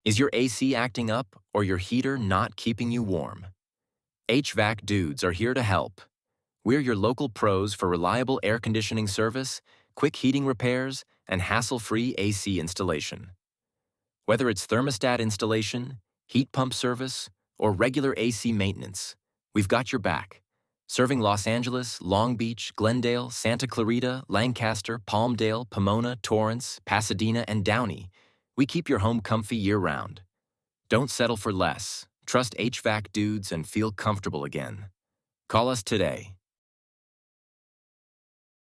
Is your AC acting up or your heater not keeping you warm? HVAC Dudes are here to help. We're your local pros for reliable air conditioning service, quick heating repairs, and hassle-free AC installation. Whether it's thermostat installation, heat pump service, or regular AC maintenance, we've got your back. Serving Los Angeles, Long Beach, Glendale, Santa Clarita, Lancaster, Palmdale, Pomona, Torrance, Pasadena, and Downey, we keep your home comfy year-round. Don't settle for less. Trust HVAC Dudes and feel comfortable again. Call us today.